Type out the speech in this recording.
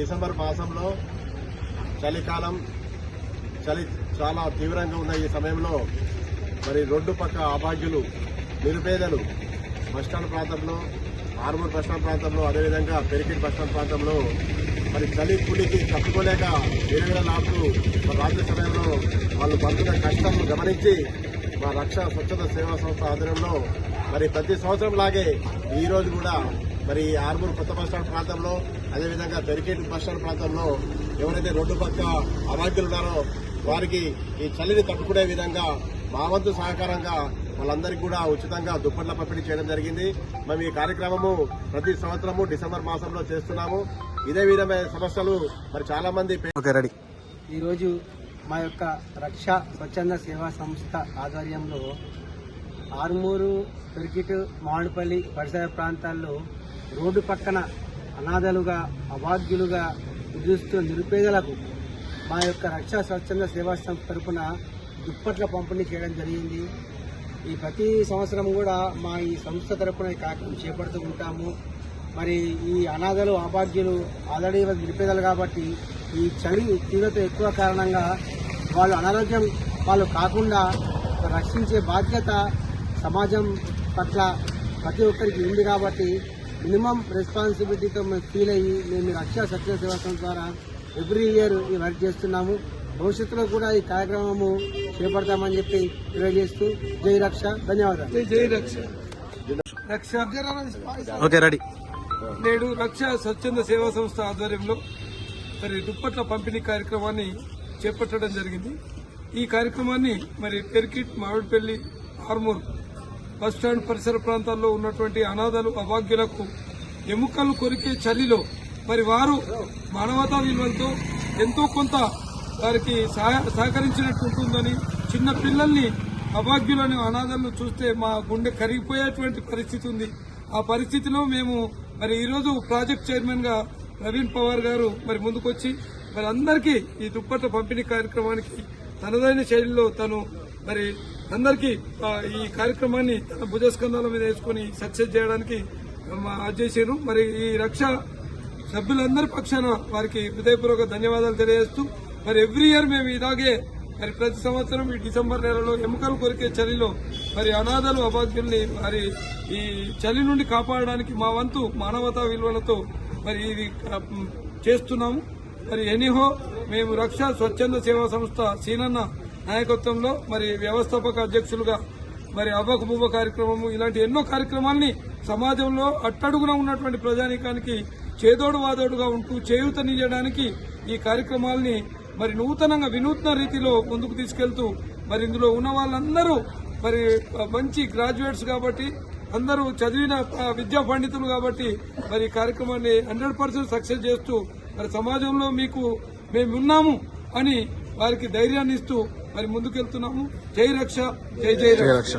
December మాసంలో చలికాలం చలి చాలా తీవ్రంగా ఉన్న ఈ సమయంలో మరి రోడ్డు పక్క అభాగ్యులు నిరుపేదలు బస్టాండ్ ప్రాంతంలో ఆర్మూర్ బస్టాండ్ ప్రాంతంలో అదేవిధంగా పెరికిట్ బస్టాండ్ ప్రాంతంలో మరి చలి పులికి తట్టుకోలేక వేరువేలాడుతూ రాత్రి సమయంలో వాళ్ళు పడుతున్న కష్టాలను గమనించి మా రక్ష స్వచ్ఛత సేవా సంస్థ ఆధ్వర్యంలో మరి ప్రతి సంవత్సరం లాగే ఈ రోజు కూడా మరి ఆర్మూర్ కొత్త బస్టాండ్ ప్రాంతంలో అదేవిధంగా పెరికేట్ బస్టాండ్ ప్రాంతంలో ఎవరైతే రోడ్డు పక్క అభాగ్యులు ఉన్నారో వారికి ఈ చలిని తట్టుకునే విధంగా మా వంతు సహకారంగా వాళ్ళందరికీ కూడా ఉచితంగా దుప్పట్ల పంపిణీ చేయడం జరిగింది. మేము ఈ కార్యక్రమము ప్రతి సంవత్సరము డిసెంబర్ మాసంలో చేస్తున్నాము. ఇదే విధమైన సమస్యలు మరి చాలా మంది ఈరోజు మా యొక్క రక్ష స్వచ్ఛంద సేవా సంస్థ ఆధ్వర్యంలో ఆర్మూరు పెరికిట్ మామిడిపల్లి పరిసర ప్రాంతాల్లో రోడ్డు పక్కన అనాథలుగా అభాగ్యులుగా చూస్తూ నిరుపేదలకు మా యొక్క రక్ష స్వచ్ఛంద సేవా సంస్థ తరఫున దుప్పట్ల పంపిణీ చేయడం జరిగింది. ఈ ప్రతి సంవత్సరం కూడా మా ఈ సంస్థ తరఫున ఈ కార్యక్రమం చేపడుతూ ఉంటాము. మరి ఈ అనాథలు అభాగ్యులు ఆల్రెడీ నిరుపేదలు కాబట్టి ఈ చలి తీవ్రత ఎక్కువ కారణంగా వాళ్ళు అనారోగ్యం వాళ్ళు కాకుండా రక్షించే బాధ్యత సమాజం పట్ల ప్రతి ఒక్కరికి ఉంది కాబట్టి మినిమం రెస్పాన్సిబిలిటీతో మేము ఫీల్ అయ్యి మేము రక్షా స్వచ్ఛంద సేవా సంస్థ ద్వారా ఎవ్రీ ఇయర్ ఈ వర్క్ చేస్తున్నాము. భవిష్యత్తులో కూడా ఈ కార్యక్రమము చేపడతామని చెప్పి తెలియజేస్తూ జై రక్ష. ధన్యవాదాలు. జై రక్ష. రక్ష నేడు రక్ష స్వచ్ఛంద సేవా సంస్థ ఆధ్వర్యంలో మరి దుప్పట్ల పంపిణీ కార్యక్రమాన్ని చేపట్టడం జరిగింది. ఈ కార్యక్రమాన్ని మరి పెరికిట్ మామిడిపల్లి ఆర్మూర్ బస్టాండ్ పరిసర ప్రాంతాల్లో ఉన్నటువంటి అనాథలు అభాగ్యులకు ఎముకలు కొరికే చలిలో మరి వారు మానవతా విలువలతో ఎంతో కొంత వారికి సహకరించినట్టు ఉంటుందని చిన్న పిల్లల్ని అభాగ్యులను అనాథలను చూస్తే మా గుండె కరిగిపోయేటువంటి పరిస్థితి ఉంది. ఆ పరిస్థితిలో మేము మరి ఈరోజు ప్రాజెక్ట్ చైర్మన్ గా ప్రవీణ్ పవార్ గారు మరి ముందుకొచ్చి మరి అందరికీ ఈ దుప్పట్ల పంపిణీ కార్యక్రమానికి తనదైన శైలిలో తను మరి అందరికీ ఈ కార్యక్రమాన్ని తన భుజస్కంధాల మీద వేసుకుని సక్సెస్ చేయడానికి చేశారు. మరి ఈ రక్ష సభ్యులందరి పక్షాన వారికి హృదయపూర్వక ధన్యవాదాలు తెలియజేస్తూ మరి ఎవ్రీ ఇయర్ మేము ఇలాగే మరి ప్రతి సంవత్సరం ఈ డిసెంబర్ నెలలో ఎముకలు కొరికే చలిలో మరి అనాథలు అభాగ్యుల్ని మరి ఈ చలి నుండి కాపాడడానికి మా వంతు మానవతా విలువలతో మరి ఇది చేస్తున్నాము. మరి ఎనీహో మేము రక్ష స్వచ్ఛంద సేవా సంస్థ సీనన్న నాయకత్వంలో మరి వ్యవస్థాపక అధ్యక్షులుగా మరి అవ్వకు బువ్వ కార్యక్రమము ఇలాంటి ఎన్నో కార్యక్రమాల్ని సమాజంలో అట్టడుగున ఉన్నటువంటి ప్రజానీకానికి చేదోడు వాదోడుగా ఉంటూ చేయూతనియడానికి ఈ కార్యక్రమాల్ని మరి నూతనంగా వినూత్న రీతిలో ముందుకు తీసుకెళ్తూ మరి ఇందులో ఉన్న వాళ్ళందరూ మరి మంచి గ్రాడ్యుయేట్స్ కాబట్టి అందరూ చదివిన విద్యా పండితులు కాబట్టి మరి ఈ కార్యక్రమాన్ని 100% సక్సెస్ చేస్తూ మరి సమాజంలో మీకు మేమున్నాము అని వారికి ధైర్యాన్ని ఇస్తూ మరి ముందుకెళ్తున్నాము. జై రక్ష. జై జై రక్ష.